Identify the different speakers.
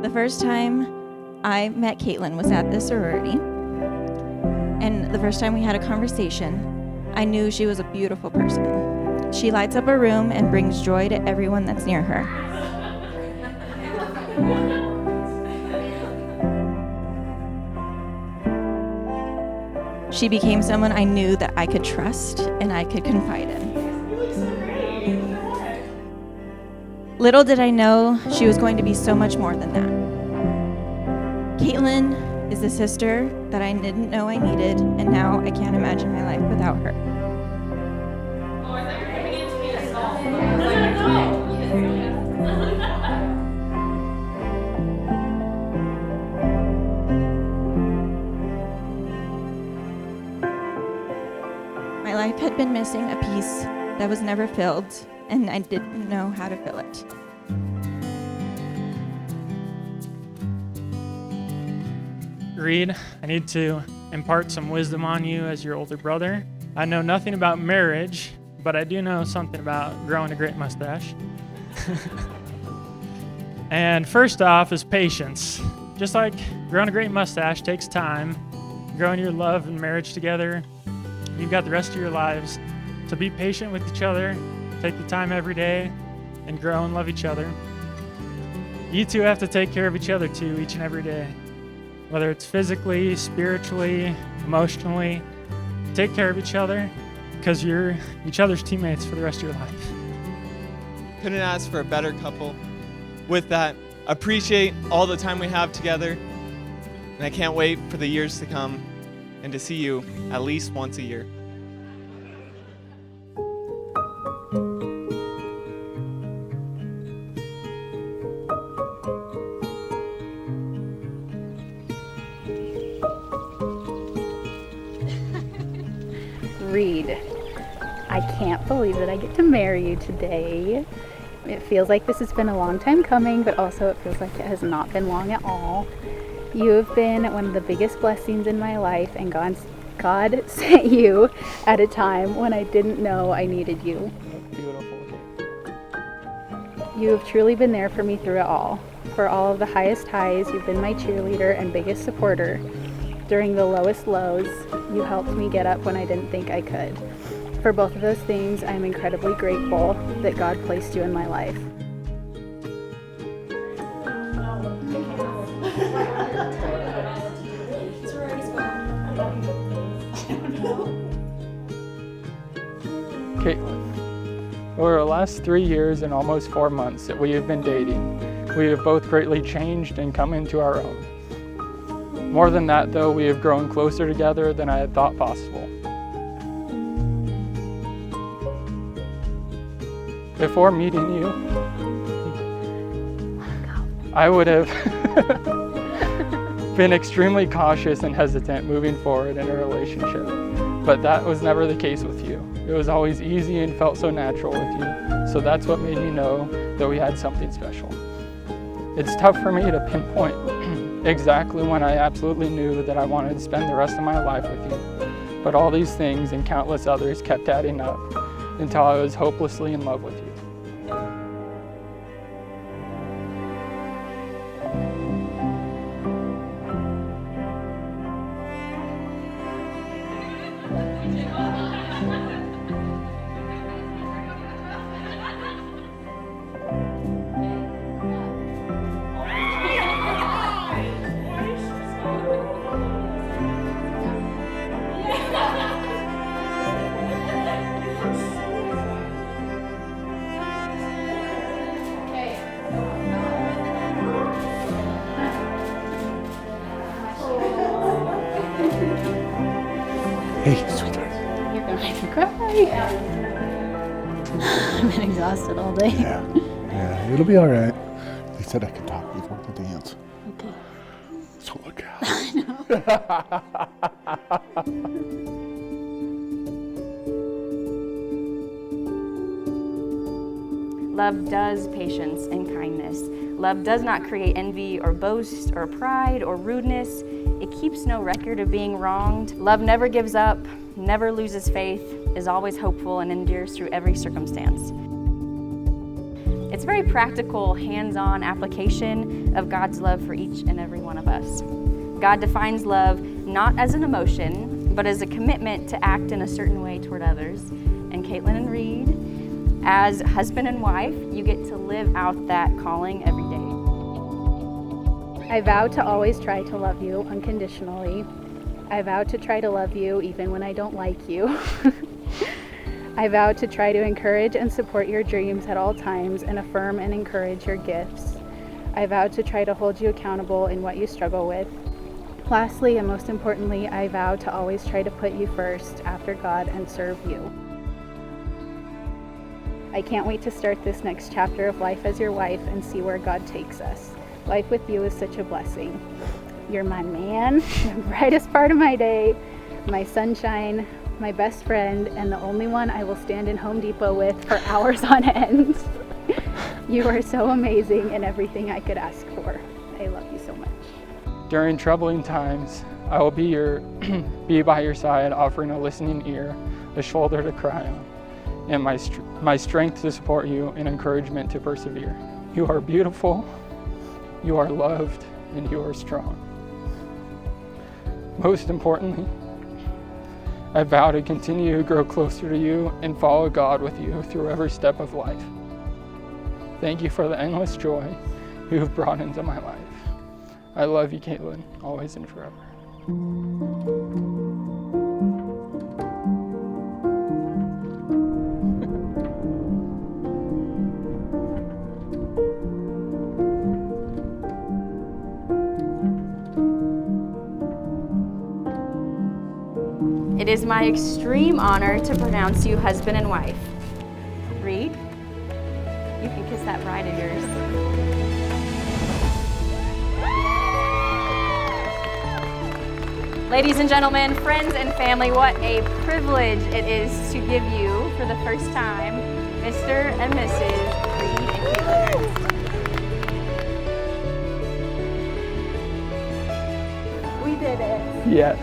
Speaker 1: The first time I met Kaitlyn was at the sorority. And the first time we had a conversation, I knew she was a beautiful person. She lights up a room and brings joy to everyone that's near her. She became someone I knew that I could trust and I could confide in. Little did I know she was going to be so much more than that. Kaitlyn is the sister that I didn't know I needed, and now I can't imagine my life without her. My life had been missing a piece that was never filled, and I didn't know how to fill it.
Speaker 2: Reid, I need to impart some wisdom on you as your older brother. I know nothing about marriage, but I do know something about growing a great mustache. And first off is patience. Just like growing a great mustache takes time, growing your love and marriage together, you've got the rest of your lives. So be patient with each other, take the time every day, and grow and love each other. You two have to take care of each other too, each and every day. Whether it's physically, spiritually, emotionally, take care of each other because you're each other's teammates for the rest of your life.
Speaker 3: Couldn't ask for a better couple. With that, appreciate all the time we have together, and I can't wait for the years to come and to see you at least once a year.
Speaker 4: Reid, I can't believe that I get to marry you today. It feels like this has been a long time coming, but also it feels like it has not been long at all. You have been one of the biggest blessings in my life, and God sent you at a time when I didn't know I needed you.
Speaker 2: Beautiful.
Speaker 4: You have truly been there for me through it all. For all of the highest highs, you've been my cheerleader and biggest supporter. During the lowest lows, you helped me get up when I didn't think I could. For both of those things, I'm incredibly grateful that God placed you in my life.
Speaker 5: Kaitlyn, over the last 3 years and almost 4 months that we have been dating, we have both greatly changed and come into our own. More than that, though, we have grown closer together than I had thought possible. Before meeting you, I would have been extremely cautious and hesitant moving forward in a relationship, but that was never the case with you. It was always easy and felt so natural with you, so that's what made me know that we had something special. It's tough for me to pinpoint exactly when I absolutely knew that I wanted to spend the rest of my life with you, but all these things and countless others kept adding up until I was hopelessly in love with you.
Speaker 6: Hey, sweetheart.
Speaker 4: You're going to cry. I've been exhausted all day.
Speaker 6: Yeah, it'll be all right. They said I could talk before the dance.
Speaker 4: Okay.
Speaker 6: So look out.
Speaker 4: I know.
Speaker 7: Love does patience and kindness. Love does not create envy or boast or pride or rudeness. It keeps no record of being wronged. Love never gives up, never loses faith, is always hopeful, and endures through every circumstance. It's a very practical, hands-on application of God's love for each and every one of us. God defines love not as an emotion, but as a commitment to act in a certain way toward others. And Kaitlyn and Reid, as husband and wife, you get to live out that calling every day.
Speaker 4: I vow to always try to love you unconditionally. I vow to try to love you even when I don't like you. I vow to try to encourage and support your dreams at all times and affirm and encourage your gifts. I vow to try to hold you accountable in what you struggle with. Lastly, and most importantly, I vow to always try to put you first after God and serve you. I can't wait to start this next chapter of life as your wife and see where God takes us. Life with you is such a blessing. You're my man, the brightest part of my day, my sunshine, my best friend, and the only one I will stand in Home Depot with for hours on end. You are so amazing and everything I could ask for. I love you so much.
Speaker 5: During troubling times, I will be by your side, offering a listening ear, a shoulder to cry on, and my strength to support you and encouragement to persevere. You are beautiful, you are loved, and you are strong. Most importantly, I vow to continue to grow closer to you and follow God with you through every step of life. Thank you for the endless joy you have brought into my life. I love you, Kaitlyn, always and forever.
Speaker 7: It is my extreme honor to pronounce you husband and wife. Reid, you can kiss that bride of yours. Ladies and gentlemen, friends and family, what a privilege it is to give you, for the first time, Mr. and Mrs. Reid and Kaitlyn.
Speaker 4: We did it.
Speaker 5: Yes.